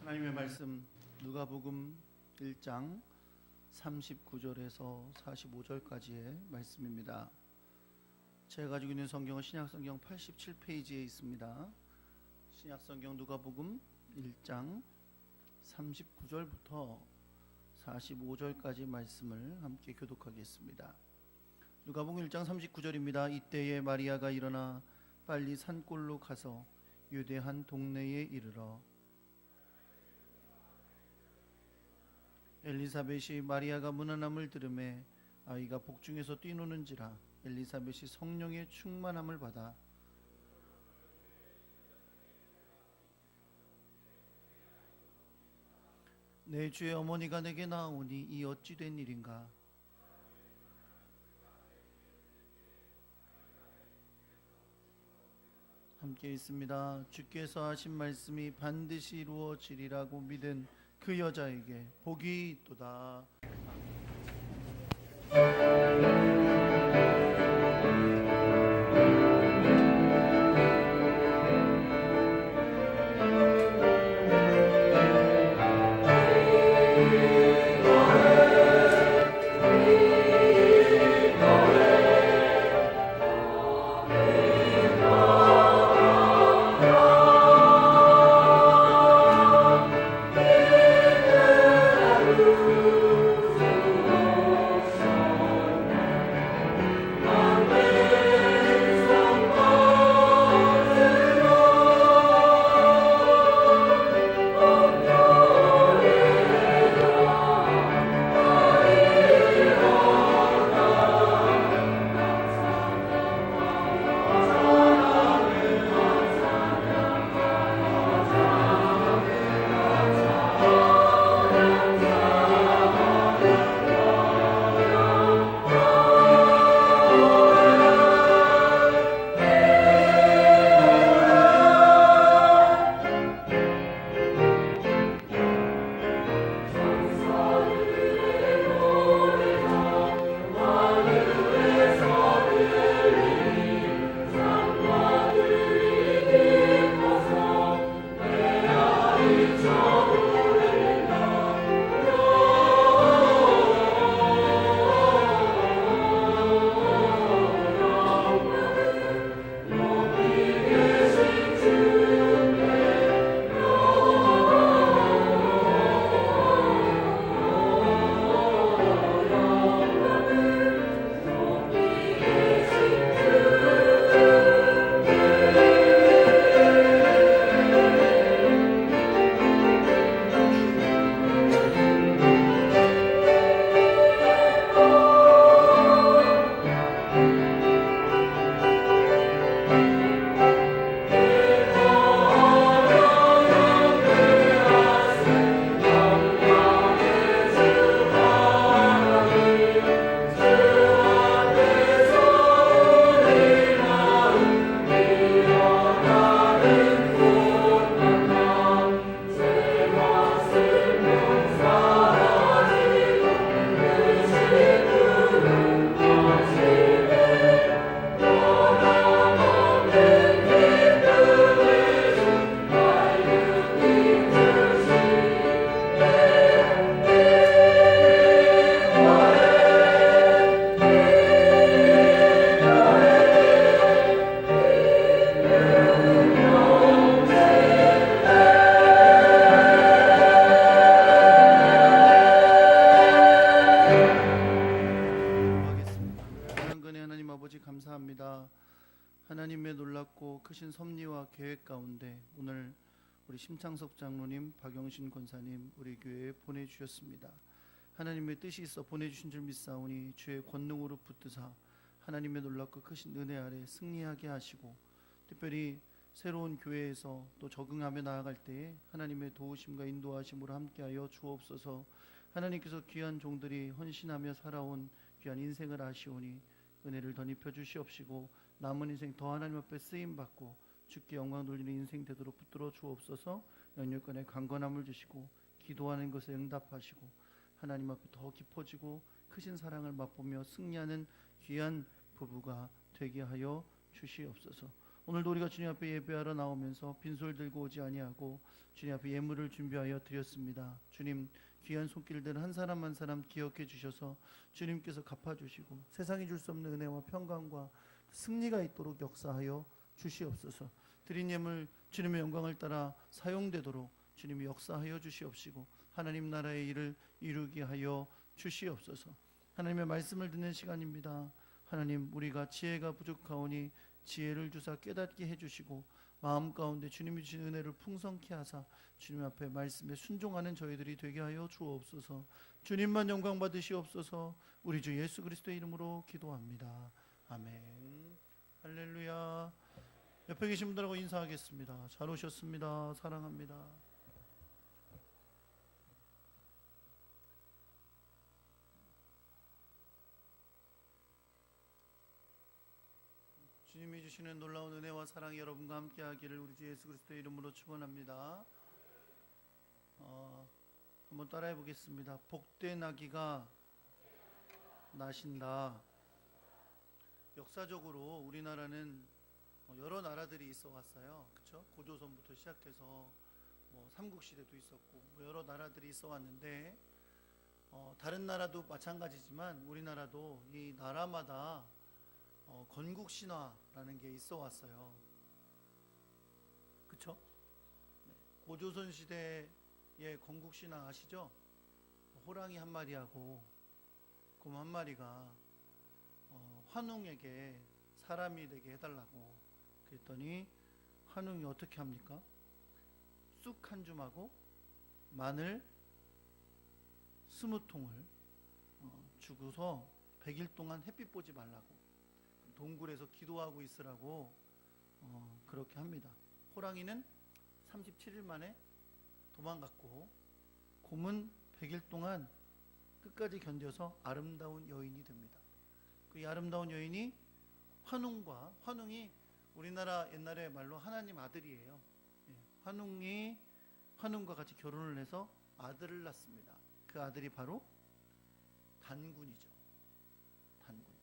하나님의 말씀 누가복음 1장 39절에서 45절까지의 말씀입니다. 제가 가지고 있는 성경은 신약성경 87페이지에 있습니다. 신약성경 누가복음 1장 39절부터 45절까지 말씀을 함께 교독하겠습니다. 누가복음 1장 39절입니다. 이때에 마리아가 일어나 빨리 산골로 가서 유대 한 동네에 이르러 엘리사벳이 마리아가 문안함을 들으매 아이가 복중에서 뛰노는지라 엘리사벳이 성령의 충만함을 받아 내 주의 어머니가 내게 나오니 이 어찌 된 일인가. 함께 있습니다. 주께서 하신 말씀이 반드시 이루어지리라고 믿은 그 여자에게 복이 있도다. 하나님의 놀랍고 크신 섭리와 계획 가운데 오늘 우리 심창석 장로님, 박영신 권사님 우리 교회에 보내주셨습니다. 하나님의 뜻이 있어 보내주신 줄 믿사오니 주의 권능으로 붙드사 하나님의 놀랍고 크신 은혜 아래 승리하게 하시고 특별히 새로운 교회에서 또 적응하며 나아갈 때에 하나님의 도우심과 인도하심으로 함께하여 주옵소서. 하나님께서 귀한 종들이 헌신하며 살아온 귀한 인생을 아시오니 은혜를 덧입혀 주시옵시고 남은 인생 더 하나님 앞에 쓰임받고 주께 영광 돌리는 인생 되도록 붙들어 주옵소서. 연육간에 강건함을 주시고 기도하는 것에 응답하시고 하나님 앞에 더 깊어지고 크신 사랑을 맛보며 승리하는 귀한 부부가 되게 하여 주시옵소서. 오늘도 우리가 주님 앞에 예배하러 나오면서 빈솔 들고 오지 아니하고 주님 앞에 예물을 준비하여 드렸습니다. 주님, 귀한 손길들 한 사람 한 사람 기억해 주셔서 주님께서 갚아주시고 세상이 줄 수 없는 은혜와 평강과 승리가 있도록 역사하여 주시옵소서. 드린 예물 주님의 영광을 따라 사용되도록 주님이 역사하여 주시옵시고 하나님 나라의 일을 이루게 하여 주시옵소서. 하나님의 말씀을 듣는 시간입니다. 하나님, 우리가 지혜가 부족하오니 지혜를 주사 깨닫게 해주시고 마음 가운데 주님이 주신 은혜를 풍성케 하사 주님 앞에 말씀에 순종하는 저희들이 되게 하여 주옵소서. 주님만 영광 받으시옵소서. 우리 주 예수 그리스도의 이름으로 기도합니다. 아멘. 할렐루야. 옆에 계신 분들하고 인사하겠습니다. 잘 오셨습니다. 사랑합니다. 주님이 주시는 놀라운 은혜와 사랑이 여러분과 함께하기를 우리 주 예수 그리스도의 이름으로 축원합니다. 한번 따라해 보겠습니다. 복된 아기가 나신다. 역사적으로 우리나라는 여러 나라들이 있어 왔어요. 그렇죠? 고조선부터 시작해서 삼국시대도 있었고 여러 나라들이 있어 왔는데 다른 나라도 마찬가지지만 우리나라도 이 나라마다 건국 신화라는 게 있어 왔어요. 그쵸? 고조선 시대의 건국 신화 아시죠? 호랑이 한 마리하고 곰 한 마리가 환웅에게 사람이 되게 해달라고 그랬더니 환웅이 어떻게 합니까? 쑥 한 줌하고 마늘 20통을 주고서 100일 동안 햇빛 보지 말라고 동굴에서 기도하고 있으라고 그렇게 합니다. 호랑이는 37일 만에 도망갔고 곰은 100일 동안 끝까지 견뎌서 아름다운 여인이 됩니다. 그 아름다운 여인이 환웅이 우리나라 옛날에 말로 하나님 아들이에요. 환웅과 같이 결혼을 해서 아들을 낳습니다. 그 아들이 바로 단군이죠. 단군.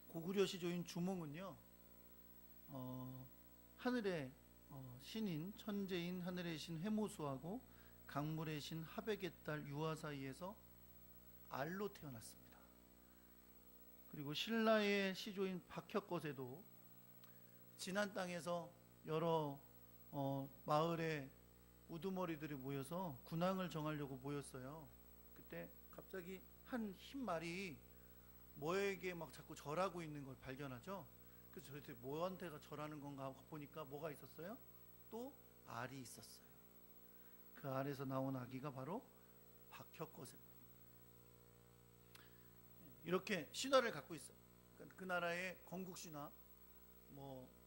고구려 시조인 주몽은요, 하늘의 신인 천재인 하늘의 신 해모수하고 강물의 신 하백의 딸 유아 사이에서 알로 태어났습니다. 그리고 신라의 시조인 박혁것에도 진안 땅에서 여러 마을의 우두머리들이 모여서 군왕을 정하려고 모였어요. 그때 갑자기 한 흰 말이 뭐에게 막 자꾸 절하고 있는 걸 발견하죠. 그래서 도대체 뭐한테가 절하는 건가 하고 보니까 뭐가 있었어요? 또 알이 있었어요. 그 알에서 나온 아기가 바로 박혁거세입니다. 이렇게 신화를 갖고 있어요. 그러니까 그 나라의 건국 신화,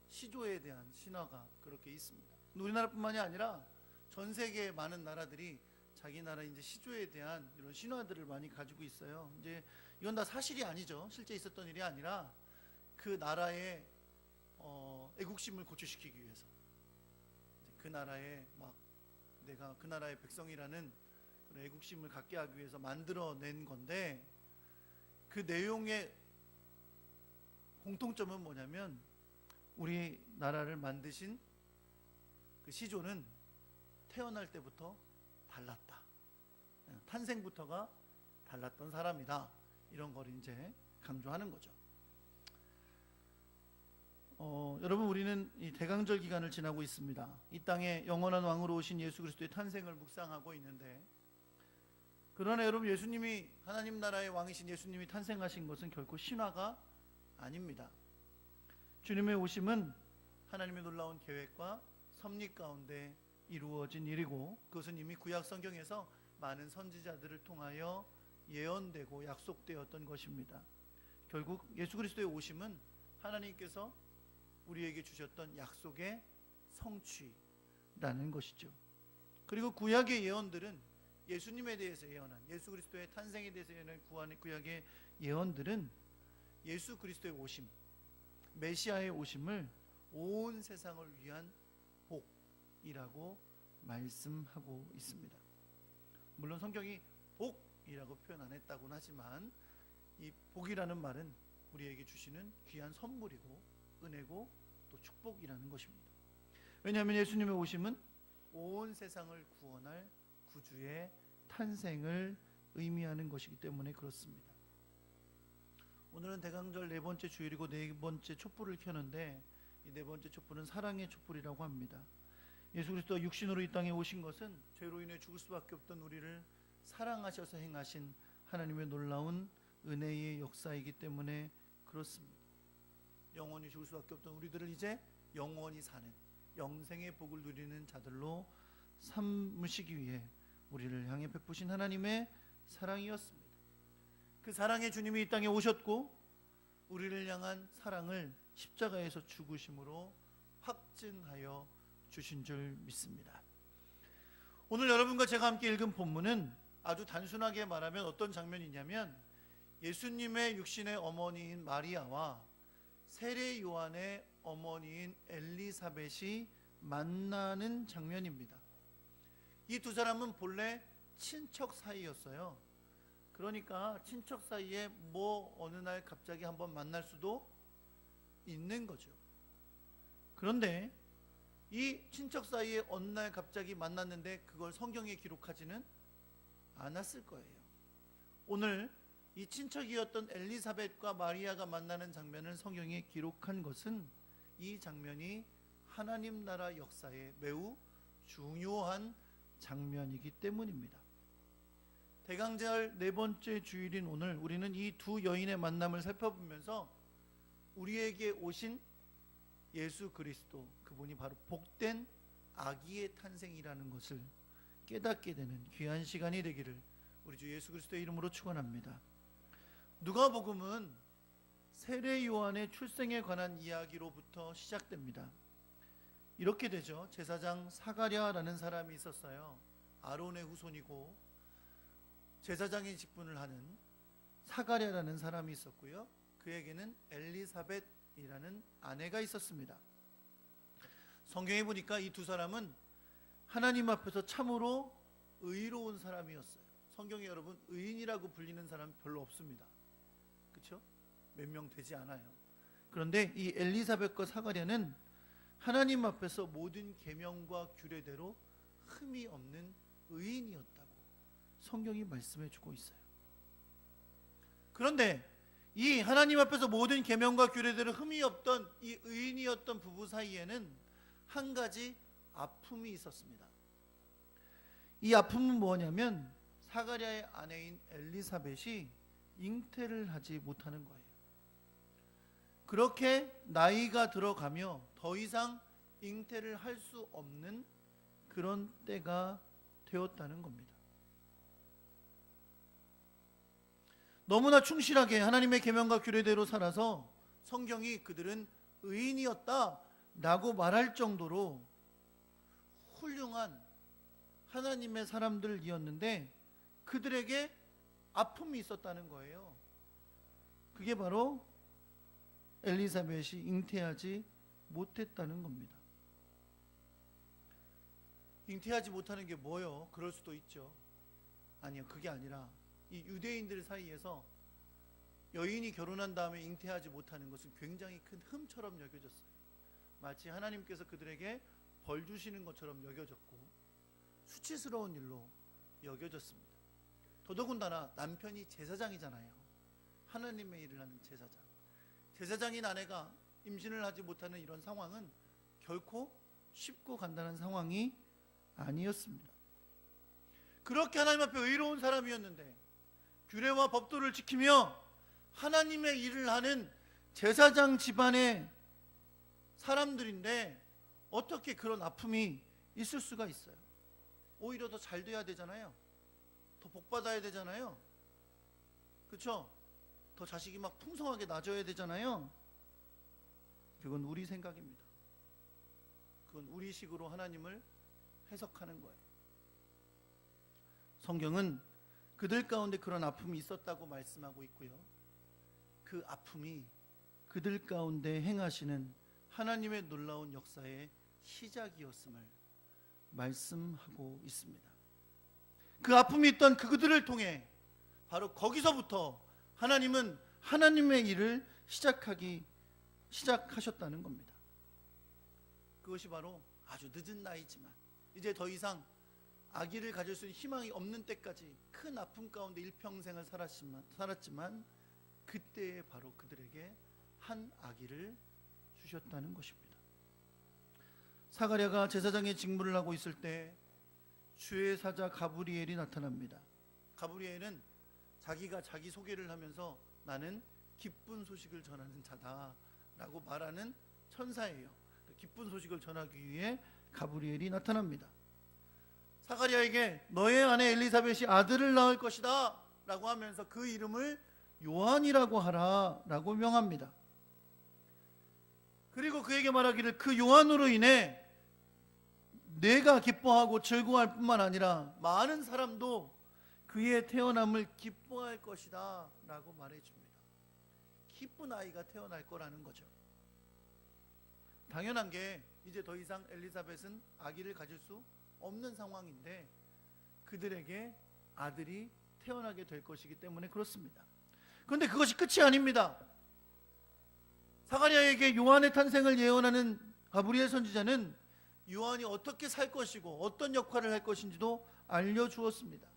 시조에 대한 신화가 그렇게 있습니다. 우리나라뿐만이 아니라 전 세계 많은 나라들이 자기 나라 이제 시조에 대한 이런 신화들을 많이 가지고 있어요. 이제 이건 다 사실이 아니죠. 실제 있었던 일이 아니라 그 나라의 애국심을 고취시키기 위해서 그 나라의 내가 그 나라의 백성이라는 그런 애국심을 갖게 하기 위해서 만들어낸 건데 그 내용의 공통점은 뭐냐면 우리 나라를 만드신 그 시조는 태어날 때부터 달랐다. 탄생부터가 달랐던 사람이다. 이런 걸 이제 강조하는 거죠. 여러분, 우리는 이 대강절 기간을 지나고 있습니다. 이 땅에 영원한 왕으로 오신 예수 그리스도의 탄생을 묵상하고 있는데, 그러나 여러분, 예수님이 하나님 나라의 왕이신 예수님이 탄생하신 것은 결코 신화가 아닙니다. 주님의 오심은 하나님의 놀라운 계획과 섭리 가운데 이루어진 일이고, 그것은 이미 구약 성경에서 많은 선지자들을 통하여 예언되고 약속되었던 것입니다. 결국 예수 그리스도의 오심은 하나님께서 우리에게 주셨던 약속의 성취라는 것이죠. 그리고 구약의 예언들은 예수님에 대해서 예언한, 예수 그리스도의 탄생에 대해서 예언한 구약의 예언들은 예수 그리스도의 오심, 메시아의 오심을 온 세상을 위한 복이라고 말씀하고 있습니다. 물론 성경이 복이라고 표현 안 했다고는 하지만 이 복이라는 말은 우리에게 주시는 귀한 선물이고 은혜고 또 축복이라는 것입니다. 왜냐하면 예수님의 오심은 온 세상을 구원할 구주의 탄생을 의미하는 것이기 때문에 그렇습니다. 오늘은 대강절 네 번째 주일이고 네 번째 촛불을 켜는데 이 네 번째 촛불은 사랑의 촛불이라고 합니다. 예수 그리스도가 육신으로 이 땅에 오신 것은 죄로 인해 죽을 수밖에 없던 우리를 사랑하셔서 행하신 하나님의 놀라운 은혜의 역사이기 때문에 그렇습니다. 영원히 죽을 수밖에 없던 우리들을 이제 영원히 사는 영생의 복을 누리는 자들로 삼으시기 위해 우리를 향해 베푸신 하나님의 사랑이었습니다. 그 사랑의 주님이 이 땅에 오셨고 우리를 향한 사랑을 십자가에서 죽으심으로 확증하여 주신 줄 믿습니다. 오늘 여러분과 제가 함께 읽은 본문은 아주 단순하게 말하면 어떤 장면이냐면 예수님의 육신의 어머니인 마리아와 세례 요한의 어머니인 엘리사벳이 만나는 장면입니다. 이 두 사람은 본래 친척 사이였어요. 그러니까 친척 사이에 어느 날 갑자기 한번 만날 수도 있는 거죠. 그런데 이 친척 사이에 어느 날 갑자기 만났는데 그걸 성경에 기록하지는 않았을 거예요. 오늘 이 친척이었던 엘리사벳과 마리아가 만나는 장면을 성경에 기록한 것은 이 장면이 하나님 나라 역사에 매우 중요한 장면이기 때문입니다. 대강절 네 번째 주일인 오늘 우리는 이 두 여인의 만남을 살펴보면서 우리에게 오신 예수 그리스도, 그분이 바로 복된 아기의 탄생이라는 것을 깨닫게 되는 귀한 시간이 되기를 우리 주 예수 그리스도의 이름으로 축원합니다. 누가복음은 세례 요한의 출생에 관한 이야기로부터 시작됩니다. 이렇게 되죠. 제사장 사가랴라는 사람이 있었어요. 아론의 후손이고 제사장의 직분을 하는 사가랴라는 사람이 있었고요. 그에게는 엘리사벳이라는 아내가 있었습니다. 성경에 보니까 이 두 사람은 하나님 앞에서 참으로 의로운 사람이었어요. 성경에 여러분 의인이라고 불리는 사람 별로 없습니다. 그렇죠? 몇 명 되지 않아요. 그런데 이 엘리사벳과 사가랴는 하나님 앞에서 모든 계명과 규례대로 흠이 없는 의인이었다고 성경이 말씀해 주고 있어요. 그런데 이 하나님 앞에서 모든 계명과 규례대로 흠이 없던 이 의인이었던 부부 사이에는 한 가지 아픔이 있었습니다. 이 아픔은 뭐냐면 사가랴의 아내인 엘리사벳이 잉태를 하지 못하는 거예요. 그렇게 나이가 들어가며 더 이상 잉태를 할 수 없는 그런 때가 되었다는 겁니다. 너무나 충실하게 하나님의 계명과 규례대로 살아서 성경이 그들은 의인이었다라고 말할 정도로 훌륭한 하나님의 사람들이었는데 그들에게 아픔이 있었다는 거예요. 그게 바로 엘리사벳이 잉태하지 못했다는 겁니다. 잉태하지 못하는 게 뭐요? 그럴 수도 있죠. 아니요, 그게 아니라 이 유대인들 사이에서 여인이 결혼한 다음에 잉태하지 못하는 것은 굉장히 큰 흠처럼 여겨졌어요. 마치 하나님께서 그들에게 벌 주시는 것처럼 여겨졌고 수치스러운 일로 여겨졌습니다. 더더군다나 남편이 제사장이잖아요. 하나님의 일을 하는 제사장. 제사장인 아내가 임신을 하지 못하는 이런 상황은 결코 쉽고 간단한 상황이 아니었습니다. 그렇게 하나님 앞에 의로운 사람이었는데 규례와 법도를 지키며 하나님의 일을 하는 제사장 집안의 사람들인데 어떻게 그런 아픔이 있을 수가 있어요? 오히려 더 잘 돼야 되잖아요. 더 복 받아야 되잖아요. 그렇죠? 더 자식이 막 풍성하게 낳아줘야 되잖아요. 그건 우리 생각입니다. 그건 우리식으로 하나님을 해석하는 거예요. 성경은 그들 가운데 그런 아픔이 있었다고 말씀하고 있고요. 그 아픔이 그들 가운데 행하시는 하나님의 놀라운 역사의 시작이었음을 말씀하고 있습니다. 그 아픔이 있던 그들을 통해 바로 거기서부터 하나님은 하나님의 일을 시작하셨다는 겁니다. 그것이 바로 아주 늦은 나이지만 이제 더 이상 아기를 가질 수 있는 희망이 없는 때까지 큰 아픔 가운데 일평생을 살았지만 그때에 바로 그들에게 한 아기를 주셨다는 것입니다. 사가랴가 제사장의 직무를 하고 있을 때 주의 사자 가브리엘이 나타납니다. 가브리엘은 자기가 자기 소개를 하면서 나는 기쁜 소식을 전하는 자다라고 말하는 천사예요. 기쁜 소식을 전하기 위해 가브리엘이 나타납니다. 사가랴에게 너의 아내 엘리사벳이 아들을 낳을 것이다 라고 하면서 그 이름을 요한이라고 하라 라고 명합니다. 그리고 그에게 말하기를 그 요한으로 인해 내가 기뻐하고 즐거워할 뿐만 아니라 많은 사람도 그의 태어남을 기뻐할 것이다 라고 말해줍니다. 기쁜 아이가 태어날 거라는 거죠. 당연한 게 이제 더 이상 엘리사벳은 아기를 가질 수 없는 상황인데 그들에게 아들이 태어나게 될 것이기 때문에 그렇습니다. 그런데 그것이 끝이 아닙니다. 사가랴에게 요한의 탄생을 예언하는 가브리엘 선지자는 요한이 어떻게 살 것이고 어떤 역할을 할 것인지도 알려주었습니다.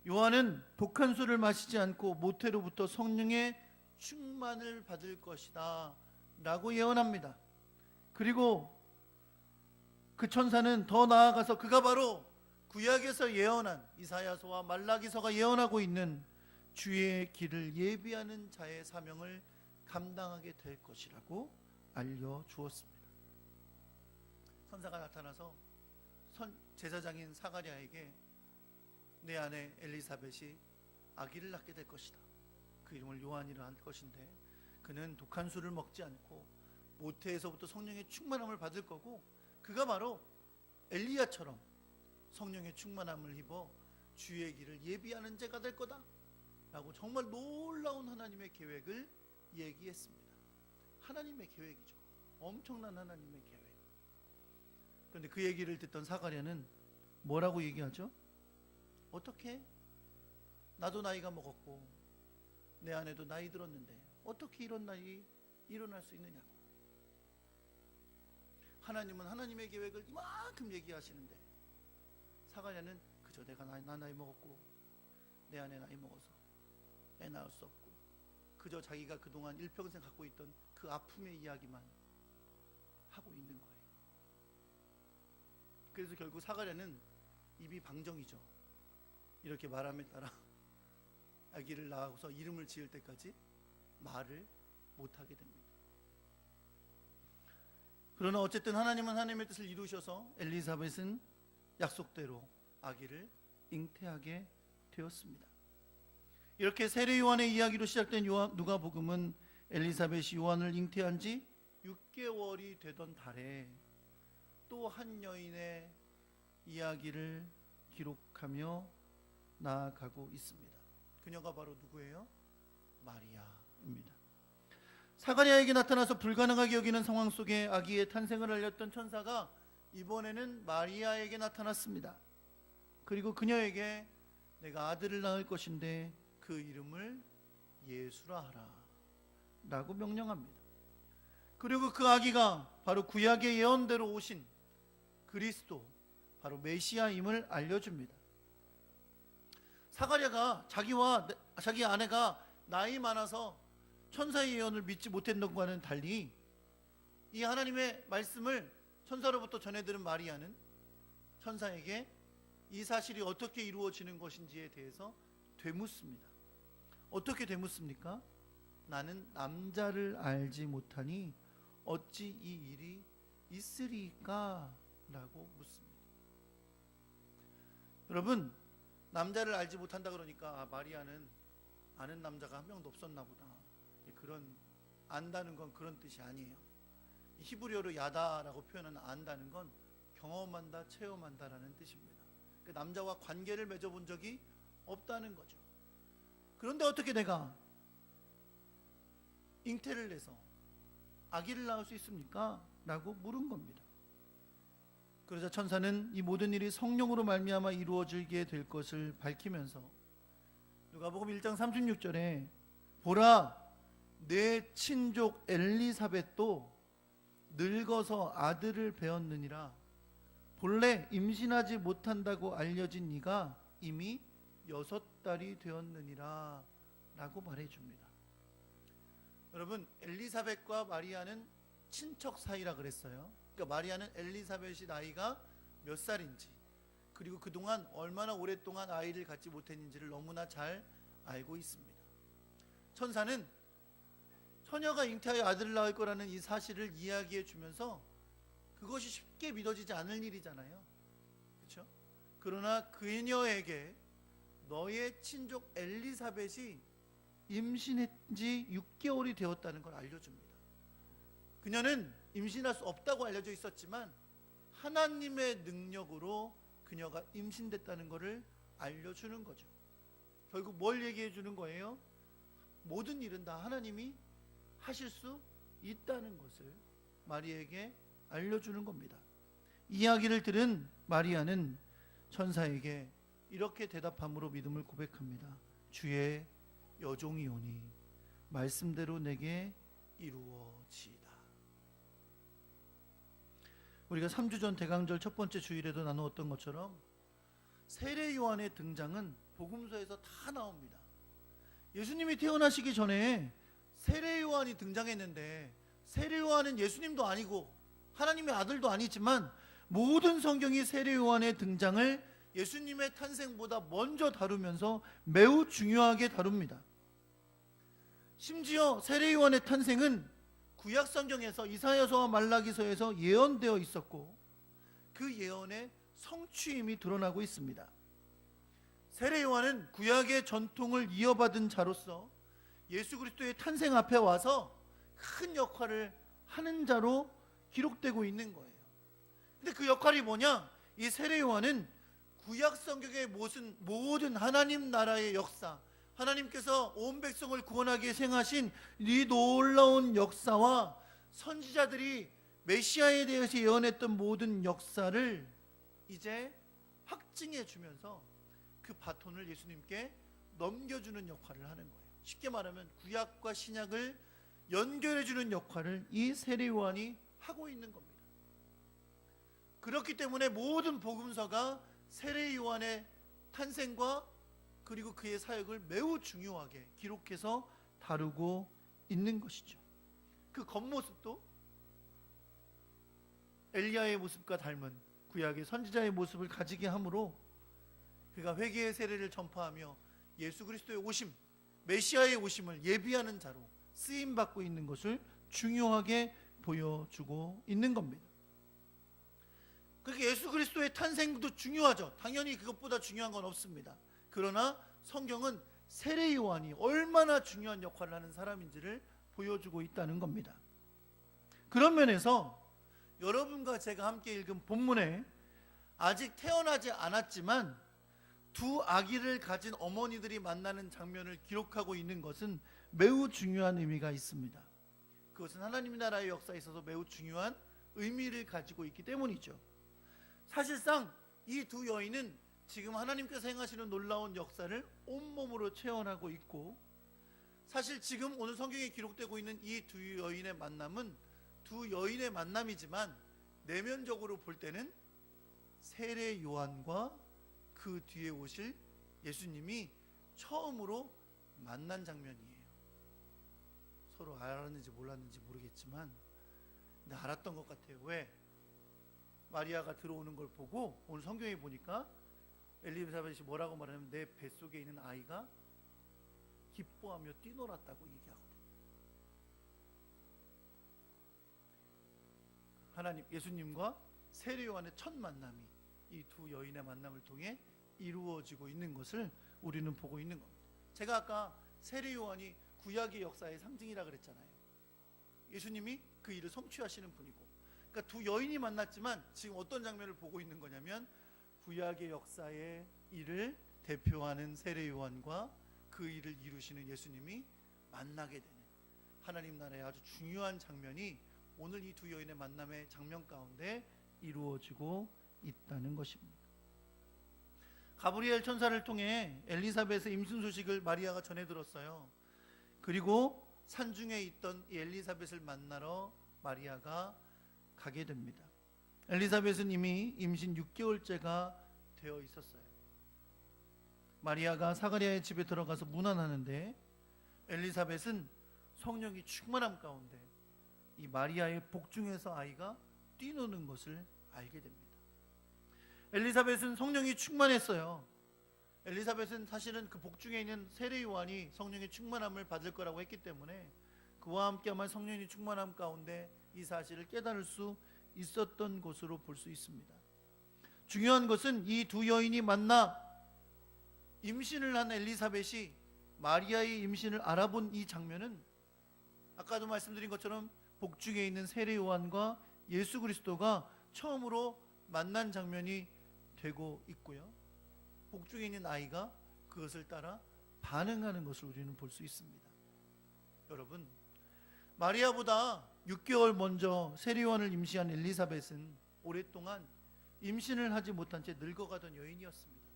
요한은 독한 술을 마시지 않고 모태로부터 성령의 충만을 받을 것이다 라고 예언합니다. 그리고 그 천사는 더 나아가서 그가 바로 구약에서 예언한 이사야서와 말라기서가 예언하고 있는 주의 길을 예비하는 자의 사명을 감당하게 될 것이라고 알려주었습니다. 천사가 나타나서 제사장인 사가랴에게 내 아내 엘리사벳이 아기를 낳게 될 것이다. 그 이름을 요한이라 할 것인데 그는 독한 술을 먹지 않고 모태에서부터 성령의 충만함을 받을 거고 그가 바로 엘리야처럼 성령의 충만함을 입어 주의 길을 예비하는 자가 될 거다 라고 정말 놀라운 하나님의 계획을 얘기했습니다. 하나님의 계획이죠. 엄청난 하나님의 계획. 그런데 그 얘기를 듣던 사가랴는 뭐라고 얘기하죠? 어떻게? 나도 나이가 먹었고 내 아내도 나이 들었는데 어떻게 이런 날이 일어날 수 있느냐고. 하나님은 하나님의 계획을 이만큼 얘기하시는데 사가랴는 그저 내가 나이 먹었고 내 아내 나이 먹어서 애 낳을 수 없고 그저 자기가 그동안 일평생 갖고 있던 그 아픔의 이야기만 하고 있는 거예요. 그래서 결국 사가랴는 입이 방정이죠. 이렇게 말함에 따라 아기를 낳아서 이름을 지을 때까지 말을 못하게 됩니다. 그러나 어쨌든 하나님은 하나님의 뜻을 이루셔서 엘리사벳은 약속대로 아기를 잉태하게 되었습니다. 이렇게 세례 요한의 이야기로 시작된 누가복음은 엘리사벳이 요한을 잉태한 지 6개월이 되던 달에 또 한 여인의 이야기를 기록하며 나아가고 있습니다. 그녀가 바로 누구예요? 마리아입니다. 사가랴에게 나타나서 불가능하게 여기는 상황 속에 아기의 탄생을 알렸던 천사가 이번에는 마리아에게 나타났습니다. 그리고 그녀에게 내가 아들을 낳을 것인데 그 이름을 예수라 하라 라고 명령합니다. 그리고 그 아기가 바로 구약의 예언대로 오신 그리스도, 바로 메시아임을 알려줍니다. 사가랴가 자기 아내가 나이 많아서 천사의 예언을 믿지 못했던 것과는 달리 이 하나님의 말씀을 천사로부터 전해 들은 마리아는 천사에게 이 사실이 어떻게 이루어지는 것인지에 대해서 되묻습니다. 어떻게 되묻습니까? 나는 남자를 알지 못하니 어찌 이 일이 있으리까? 라고 묻습니다. 여러분, 남자를 알지 못한다 그러니까 마리아는 아는 남자가 한 명도 없었나 보다, 그런 안다는 건 그런 뜻이 아니에요. 히브리어로 야다라고 표현하는 안다는 건 경험한다, 체험한다라는 뜻입니다. 그 남자와 관계를 맺어본 적이 없다는 거죠. 그런데 어떻게 내가 잉태를 해서 아기를 낳을 수 있습니까? 라고 물은 겁니다. 그러자 천사는 이 모든 일이 성령으로 말미암아 이루어지게 될 것을 밝히면서 누가복음 1장 36절에 보라 내 친족 엘리사벳도 늙어서 아들을 배었느니라. 본래 임신하지 못한다고 알려진 네가 이미 6달이 되었느니라 라고 말해줍니다. 여러분, 엘리사벳과 마리아는 친척 사이라 그랬어요. 그러니까 마리아는 엘리사벳이 나이가 몇 살인지, 그리고 그동안 얼마나 오랫동안 아이를 갖지 못했는지를 너무나 잘 알고 있습니다. 천사는 처녀가 잉태하여 아들을 낳을 거라는 이 사실을 이야기해 주면서 그것이 쉽게 믿어지지 않을 일이잖아요. 그렇죠? 그러나 그녀에게 너의 친족 엘리사벳이 임신한 지 6개월이 되었다는 걸 알려줍니다. 그녀는 임신할 수 없다고 알려져 있었지만 하나님의 능력으로 그녀가 임신됐다는 것을 알려주는 거죠. 결국 뭘 얘기해 주는 거예요? 모든 일은 다 하나님이 하실 수 있다는 것을 마리아에게 알려주는 겁니다. 이야기를 들은 마리아는 천사에게 이렇게 대답함으로 믿음을 고백합니다. 주의 여종이오니 말씀대로 내게 이루어지이다. 우리가 3주 전 대강절 첫 번째 주일에도 나누었던 것처럼 세례 요한의 등장은 복음서에서 다 나옵니다. 예수님이 태어나시기 전에 세례 요한이 등장했는데, 세례 요한은 예수님도 아니고 하나님의 아들도 아니지만 모든 성경이 세례 요한의 등장을 예수님의 탄생보다 먼저 다루면서 매우 중요하게 다룹니다. 심지어 세례 요한의 탄생은 구약 성경에서 이사야서와 말라기서에서 예언되어 있었고 그 예언의 성취임이 드러나고 있습니다. 세례 요한은 구약의 전통을 이어받은 자로서 예수 그리스도의 탄생 앞에 와서 큰 역할을 하는 자로 기록되고 있는 거예요. 근데 그 역할이 뭐냐? 이 세례 요한은 구약 성경의 모든 하나님 나라의 역사, 하나님께서 온 백성을 구원하기 위해 행하신 이 놀라운 역사와 선지자들이 메시아에 대해서 예언했던 모든 역사를 이제 확증해 주면서 그 바톤을 예수님께 넘겨주는 역할을 하는 거예요. 쉽게 말하면 구약과 신약을 연결해 주는 역할을 이 세례 요한이 하고 있는 겁니다. 그렇기 때문에 모든 복음서가 세례 요한의 탄생과 그리고 그의 사역을 매우 중요하게 기록해서 다루고 있는 것이죠. 그 겉모습도 엘리야의 모습과 닮은 구약의 선지자의 모습을 가지게 하므로 그가 회개의 세례를 전파하며 예수 그리스도의 오심, 메시아의 오심을 예비하는 자로 쓰임받고 있는 것을 중요하게 보여주고 있는 겁니다. 그렇게 예수 그리스도의 탄생도 중요하죠. 당연히 그것보다 중요한 건 없습니다. 그러나 성경은 세례 요한이 얼마나 중요한 역할을 하는 사람인지를 보여주고 있다는 겁니다. 그런 면에서 여러분과 제가 함께 읽은 본문에 아직 태어나지 않았지만 두 아기를 가진 어머니들이 만나는 장면을 기록하고 있는 것은 매우 중요한 의미가 있습니다. 그것은 하나님 나라의 역사에 있어서 매우 중요한 의미를 가지고 있기 때문이죠. 사실상 이 두 여인은 지금 하나님께서 행하시는 놀라운 역사를 온몸으로 체험하고 있고, 사실 지금 오늘 성경에 기록되고 있는 이 두 여인의 만남은 두 여인의 만남이지만 내면적으로 볼 때는 세례 요한과 그 뒤에 오실 예수님이 처음으로 만난 장면이에요. 서로 알았는지 몰랐는지 모르겠지만 근데 알았던 것 같아요. 왜? 마리아가 들어오는 걸 보고 오늘 성경에 보니까 엘리사벳이 뭐라고 말하냐면 내 뱃속에 있는 아이가 기뻐하며 뛰놀았다고 얘기하거든요. 하나님, 예수님과 세례 요한의 첫 만남이 이 두 여인의 만남을 통해 이루어지고 있는 것을 우리는 보고 있는 겁니다. 제가 아까 세례 요한이 구약의 역사의 상징이라 그랬잖아요. 예수님이 그 일을 성취하시는 분이고, 그러니까 두 여인이 만났지만 지금 어떤 장면을 보고 있는 거냐면 구약의 역사의 일을 대표하는 세례 요한과 그 일을 이루시는 예수님이 만나게 되는 하나님 나라의 아주 중요한 장면이 오늘 이 두 여인의 만남의 장면 가운데 이루어지고 있다는 것입니다. 가브리엘 천사를 통해 엘리사벳의 임신 소식을 마리아가 전해 들었어요. 그리고 산중에 있던 이 엘리사벳을 만나러 마리아가 가게 됩니다. 엘리사벳은 이미 임신 6개월째가 되어 있었어요. 마리아가 사가랴의 집에 들어가서 문안하는데 엘리사벳은 성령이 충만함 가운데 이 마리아의 복중에서 아이가 뛰노는 것을 알게 됩니다. 엘리사벳은 성령이 충만했어요. 엘리사벳은 사실은 그 복중에 있는 세례 요한이 성령의 충만함을 받을 거라고 했기 때문에 그와 함께 아마 성령의 충만함 가운데 이 사실을 깨달을 수 있었던 것으로 볼 수 있습니다. 중요한 것은 이 두 여인이 만나 임신을 한 엘리사벳이 마리아의 임신을 알아본 이 장면은 아까도 말씀드린 것처럼 복중에 있는 세례 요한과 예수 그리스도가 처음으로 만난 장면이 되고 있고요. 복중에 있는 아이가 그것을 따라 반응하는 것을 우리는 볼 수 있습니다. 여러분, 마리아보다 6개월 먼저 세례 요한을 임시한 엘리사벳은 오랫동안 임신을 하지 못한 채 늙어가던 여인이었습니다.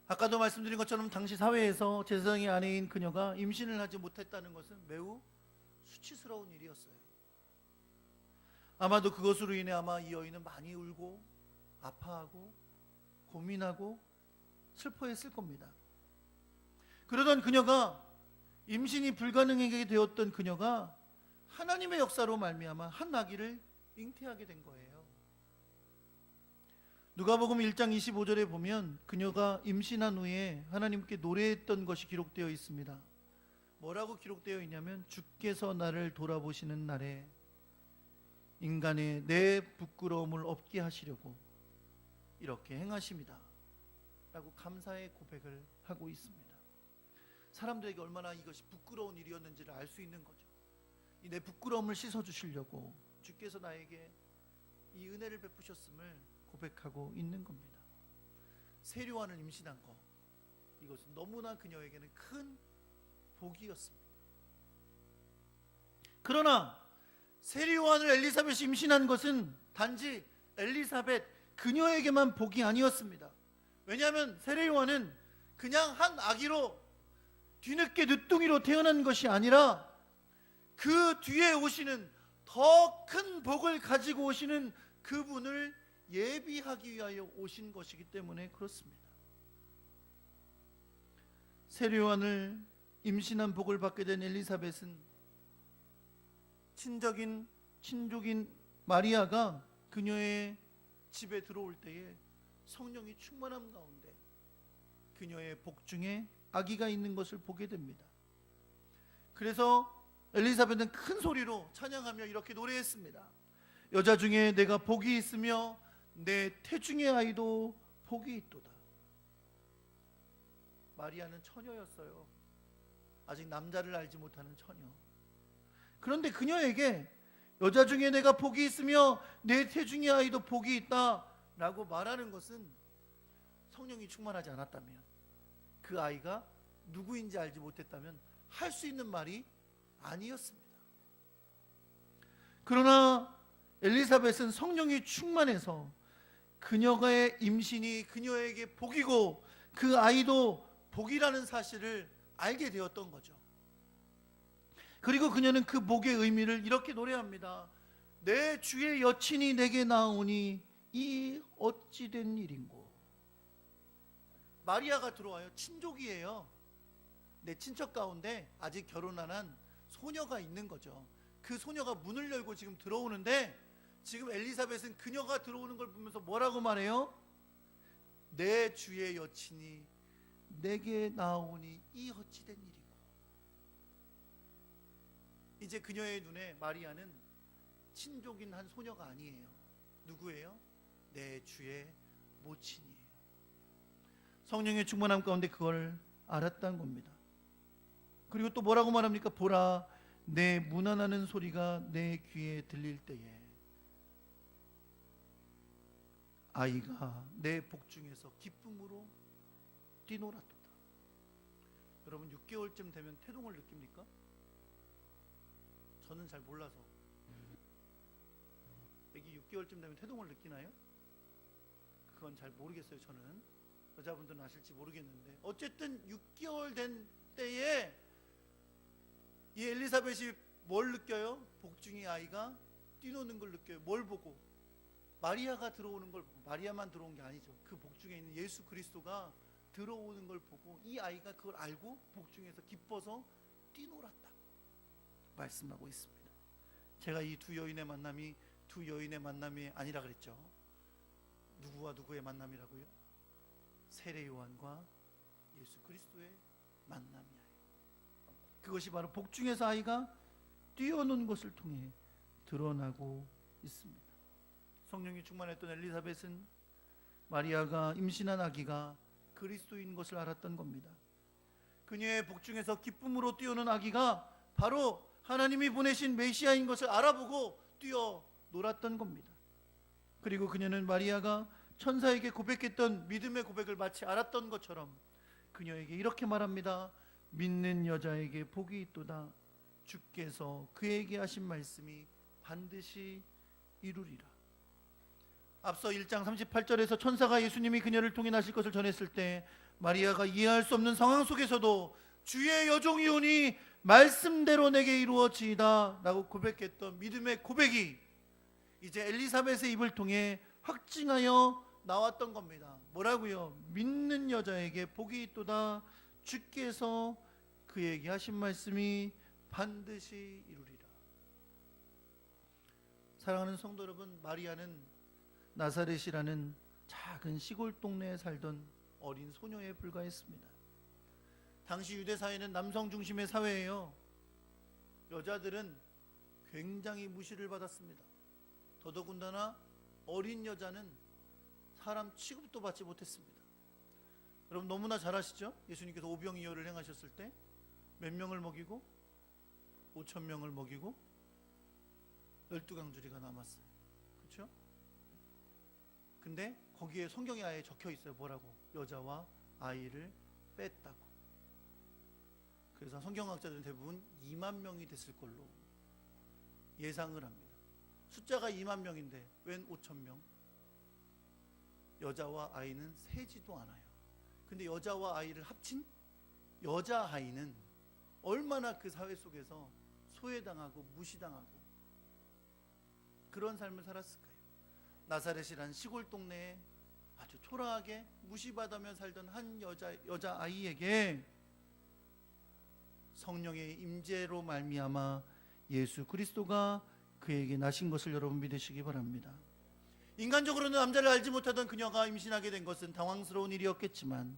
아까도 말씀드린 것처럼 당시 사회에서 제사장의 아내인 그녀가 임신을 하지 못했다는 것은 매우 수치스러운 일이었어요. 아마도 그것으로 인해 아마 이 여인은 많이 울고 아파하고 고민하고 슬퍼했을 겁니다. 그러던 그녀가 임신이 불가능하게 되었던 그녀가 하나님의 역사로 말미암아 한 아기를 잉태하게 된 거예요. 누가복음 1장 25절에 보면 그녀가 임신한 후에 하나님께 노래했던 것이 기록되어 있습니다. 뭐라고 기록되어 있냐면 주께서 나를 돌아보시는 날에 인간의 내 부끄러움을 없게 하시려고 이렇게 행하십니다 라고 감사의 고백을 하고 있습니다. 사람들에게 얼마나 이것이 부끄러운 일이었는지를 알 수 있는 거죠. 이 내 부끄러움을 씻어주시려고 주께서 나에게 이 은혜를 베푸셨음을 고백하고 있는 겁니다. 세례 요한을 임신한 것, 이것은 너무나 그녀에게는 큰 복이었습니다. 그러나 세례 요한을 엘리사벳이 임신한 것은 단지 엘리사벳 그녀에게만 복이 아니었습니다. 왜냐하면 세례 요한은 그냥 한 아기로 뒤늦게 늦둥이로 태어난 것이 아니라 그 뒤에 오시는 더 큰 복을 가지고 오시는 그분을 예비하기 위하여 오신 것이기 때문에 그렇습니다. 세례 요한을 임신한 복을 받게 된 엘리사벳은 친족인 마리아가 그녀의 집에 들어올 때에 성령이 충만함 가운데 그녀의 복중에 아기가 있는 것을 보게 됩니다. 그래서 엘리사벳은 큰 소리로 찬양하며 이렇게 노래했습니다. 여자 중에 내가 복이 있으며 내 태중의 아이도 복이 있도다. 마리아는 처녀였어요. 아직 남자를 알지 못하는 처녀. 그런데 그녀에게 여자 중에 내가 복이 있으며 내 태중의 아이도 복이 있다 라고 말하는 것은 성령이 충만하지 않았다면, 그 아이가 누구인지 알지 못했다면 할 수 있는 말이 아니었습니다. 그러나 엘리사벳은 성령이 충만해서 그녀의 임신이 그녀에게 복이고 그 아이도 복이라는 사실을 알게 되었던 거죠. 그리고 그녀는 그 복의 의미를 이렇게 노래합니다. 내 주의 여친이 내게 나오니 이 어찌 된 일인고. 마리아가 들어와요. 친족이에요. 내 친척 가운데 아직 결혼 안 한 소녀가 있는 거죠. 그 소녀가 문을 열고 지금 들어오는데, 지금 엘리사벳은 그녀가 들어오는 걸 보면서 뭐라고 말해요? 내 주의 여친이 내게 나오니 이 어찌 된 일이고. 이제 그녀의 눈에 마리아는 친족인 한 소녀가 아니에요. 누구예요? 내 주의 모친이에요. 성령의 충만함 가운데 그걸 알았다는 겁니다. 그리고 또 뭐라고 말합니까? 보라, 내 문안하는 소리가 내 귀에 들릴 때에 아이가 내 복중에서 기쁨으로 뛰놀았도다. 여러분, 6개월쯤 되면 태동을 느낍니까? 저는 잘 몰라서. 애기 6개월쯤 되면 태동을 느끼나요? 그건 잘 모르겠어요. 저는 여자분들은 아실지 모르겠는데, 어쨌든 6개월 된 때에 이 엘리사벳이 뭘 느껴요? 복중의 아이가 뛰노는 걸 느껴요. 뭘 보고? 마리아가 들어오는 걸 보고. 마리아만 들어온 게 아니죠. 그 복중에 있는 예수 그리스도가 들어오는 걸 보고 이 아이가 그걸 알고 복중에서 기뻐서 뛰놀았다고 말씀하고 있습니다. 제가 이 두 여인의 만남이 두 여인의 만남이 아니라 그랬죠. 누구와 누구의 만남이라고요? 세례 요한과 예수 그리스도의 만남이에요. 그것이 바로 복중에서 아이가 뛰어노는 것을 통해 드러나고 있습니다. 성령이 충만했던 엘리사벳은 마리아가 임신한 아기가 그리스도인 것을 알았던 겁니다. 그녀의 복중에서 기쁨으로 뛰어노는 아기가 바로 하나님이 보내신 메시아인 것을 알아보고 뛰어놀았던 겁니다. 그리고 그녀는 마리아가 천사에게 고백했던 믿음의 고백을 마치 알았던 것처럼 그녀에게 이렇게 말합니다. 믿는 여자에게 복이 있도다. 주께서 그에게 하신 말씀이 반드시 이루리라. 앞서 1장 38절에서 천사가 예수님이 그녀를 통해 나실 것을 전했을 때 마리아가 이해할 수 없는 상황 속에서도 주의 여종이오니 말씀대로 내게 이루어지이다 라고 고백했던 믿음의 고백이 이제 엘리사벳의 입을 통해 확증하여 나왔던 겁니다. 뭐라고요? 믿는 여자에게 복이 있도다. 주께서 그에게 하신 말씀이 반드시 이루리라. 사랑하는 성도 여러분, 마리아는 나사렛이라는 작은 시골 동네에 살던 어린 소녀에 불과했습니다. 당시 유대 사회는 남성 중심의 사회예요. 여자들은 굉장히 무시를 받았습니다. 더더군다나 어린 여자는 사람 취급도 받지 못했습니다. 여러분 너무나 잘 아시죠? 예수님께서 오병이어를 행하셨을 때 몇 명을 먹이고 5,000명을 먹이고 12강주리가 남았어요. 그렇죠? 근데 거기에 성경에 아예 적혀 있어요. 뭐라고? 여자와 아이를 뺐다고. 그래서 성경학자들은 대부분 2만 명이 됐을 걸로 예상을 합니다. 숫자가 2만 명인데 웬 5,000명? 여자와 아이는 세지도 않아요. 근데 여자와 아이를 합친 여자아이는 얼마나 그 사회 속에서 소외당하고 무시당하고 그런 삶을 살았을까요? 나사렛이란 시골 동네에 아주 초라하게 무시받으며 살던 한 여자아이에게 성령의 임재로 말미암아 예수 그리스도가 그에게 나신 것을 여러분 믿으시기 바랍니다. 인간적으로는 남자를 알지 못하던 그녀가 임신하게 된 것은 당황스러운 일이었겠지만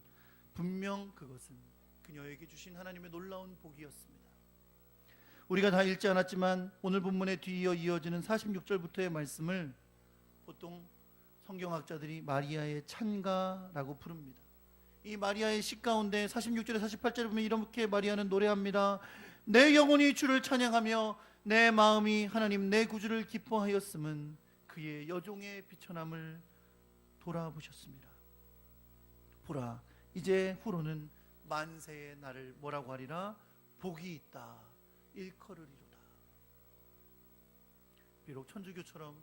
분명 그것은 그녀에게 주신 하나님의 놀라운 복이었습니다. 우리가 다 읽지 않았지만 오늘 본문에 뒤이어 이어지는 46절부터의 말씀을 보통 성경학자들이 마리아의 찬가라고 부릅니다. 이 마리아의 시 가운데 46절에 48절에 보면 이렇게 마리아는 노래합니다. 내 영혼이 주를 찬양하며 내 마음이 하나님 내 구주를 기뻐하였음은 그의 여종의 비천함을 돌아보셨습니다. 보라 이제 후로는 만세의 날을 뭐라고 하리라? 복이 있다 일컬으리로다. 비록 천주교처럼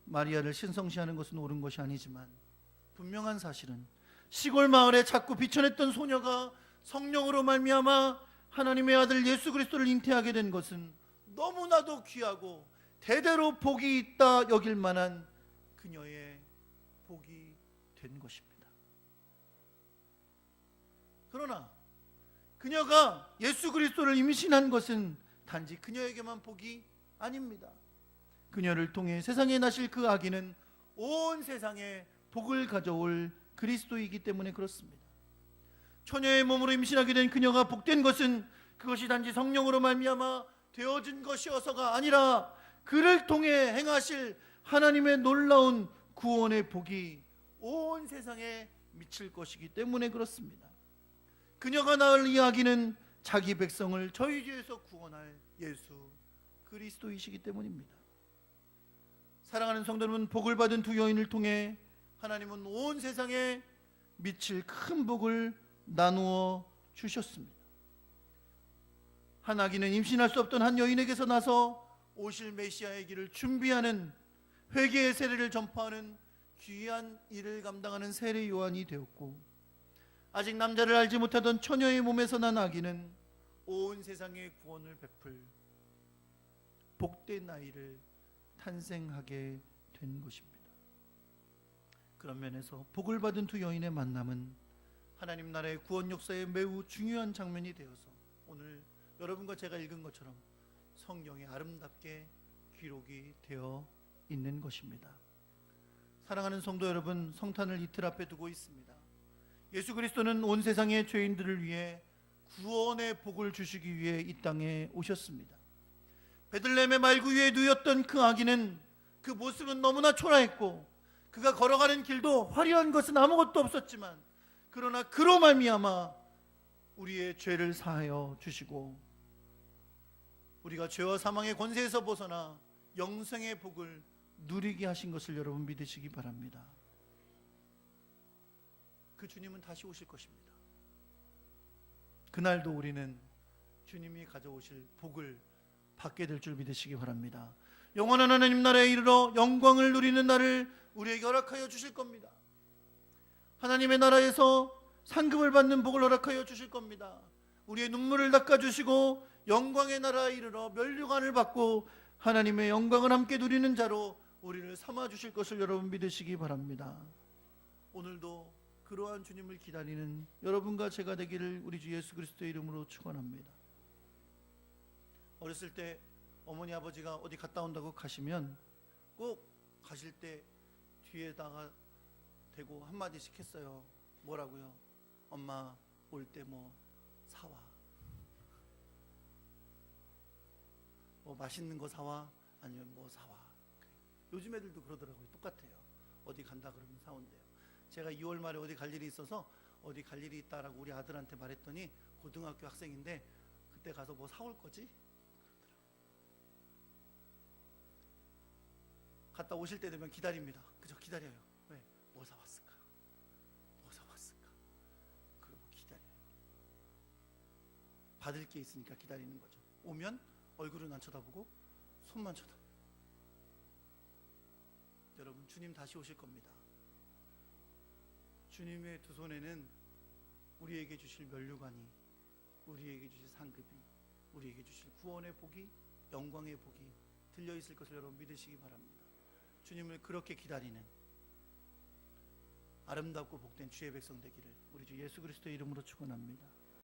마리아를 신성시하는 것은 옳은 것이 아니지만 분명한 사실은 시골 마을에 자꾸 비천했던 소녀가 성령으로 말미암아 하나님의 아들 예수 그리스도를 잉태하게 된 것은 너무나도 귀하고 대대로 복이 있다 여길 만한 그녀의 복이 된 것입니다. 그러나 그녀가 예수 그리스도를 임신한 것은 단지 그녀에게만 복이 아닙니다. 그녀를 통해 세상에 나실 그 아기는 온 세상에 복을 가져올 그리스도이기 때문에 그렇습니다. 처녀의 몸으로 임신하게 된 그녀가 복된 것은 그것이 단지 성령으로 말미암아 되어진 것이어서가 아니라 그를 통해 행하실 하나님의 놀라운 구원의 복이 온 세상에 미칠 것이기 때문에 그렇습니다. 그녀가 낳을 이 아기는 자기 백성을 저희 죄에서 구원할 예수 그리스도이시기 때문입니다. 사랑하는 성도 여러분, 복을 받은 두 여인을 통해 하나님은 온 세상에 미칠 큰 복을 나누어 주셨습니다. 한 아기는 임신할 수 없던 한 여인에게서 나서 오실 메시아의 길을 준비하는 회개의 세례를 전파하는 귀한 일을 감당하는 세례 요한이 되었고, 아직 남자를 알지 못하던 처녀의 몸에서 난 아기는 온 세상에 구원을 베풀 복된 아이를 탄생하게 된 것입니다. 그런 면에서 복을 받은 두 여인의 만남은 하나님 나라의 구원 역사에 매우 중요한 장면이 되어서 오늘 여러분과 제가 읽은 것처럼 성경에 아름답게 기록이 되어 있는 것입니다. 사랑하는 성도 여러분, 성탄을 이틀 앞에 두고 있습니다. 예수 그리스도는 온 세상의 죄인들을 위해 구원의 복을 주시기 위해 이 땅에 오셨습니다. 베들레헴의 말구 위에 누였던 그 아기는 그 모습은 너무나 초라했고 그가 걸어가는 길도 화려한 것은 아무것도 없었지만 그러나 그로 말미암아 우리의 죄를 사하여 주시고 우리가 죄와 사망의 권세에서 벗어나 영생의 복을 누리게 하신 것을 여러분 믿으시기 바랍니다. 그 주님은 다시 오실 것입니다. 그날도 우리는 주님이 가져오실 복을 받게 될 줄 믿으시기 바랍니다. 영원한 하나님 나라에 이르러 영광을 누리는 날을 우리에게 허락하여 주실 겁니다. 하나님의 나라에서 상급을 받는 복을 허락하여 주실 겁니다. 우리의 눈물을 닦아주시고 영광의 나라에 이르러 면류관을 받고 하나님의 영광을 함께 누리는 자로 우리를 삼아주실 것을 여러분 믿으시기 바랍니다. 오늘도 그러한 주님을 기다리는 여러분과 제가 되기를 우리 주 예수 그리스도의 이름으로 축원합니다. 어렸을 때 어머니 아버지가 어디 갔다 온다고 가시면 꼭 가실 때 뒤에다가 대고 한마디씩 했어요. 뭐라고요? 엄마 올 때 뭐 사와, 뭐 맛있는 거 사와, 아니면 뭐 사와. 요즘 애들도 그러더라고요. 똑같아요. 어디 간다 그러면 사온대요. 제가 2월 말에 어디 갈 일이 있어서 어디 갈 일이 있다라고 우리 아들한테 말했더니 고등학교 학생인데 그때 가서 뭐 사올 거지? 갔다 오실 때 되면 기다립니다. 그저 기다려요. 왜? 뭐 사왔을까? 뭐 사왔을까? 그러고 기다려요. 받을 게 있으니까 기다리는 거죠. 오면 얼굴은 안 쳐다보고 손만 쳐다보고. 여러분, 주님 다시 오실 겁니다. 주님의 두 손에는 우리에게 주실 면류관이, 우리에게 주실 상급이, 우리에게 주실 구원의 복이, 영광의 복이 들려있을 것을 여러분 믿으시기 바랍니다. 주님을 그렇게 기다리는 아름답고 복된 주의 백성 되기를 우리 주 예수 그리스도의 이름으로 축원합니다.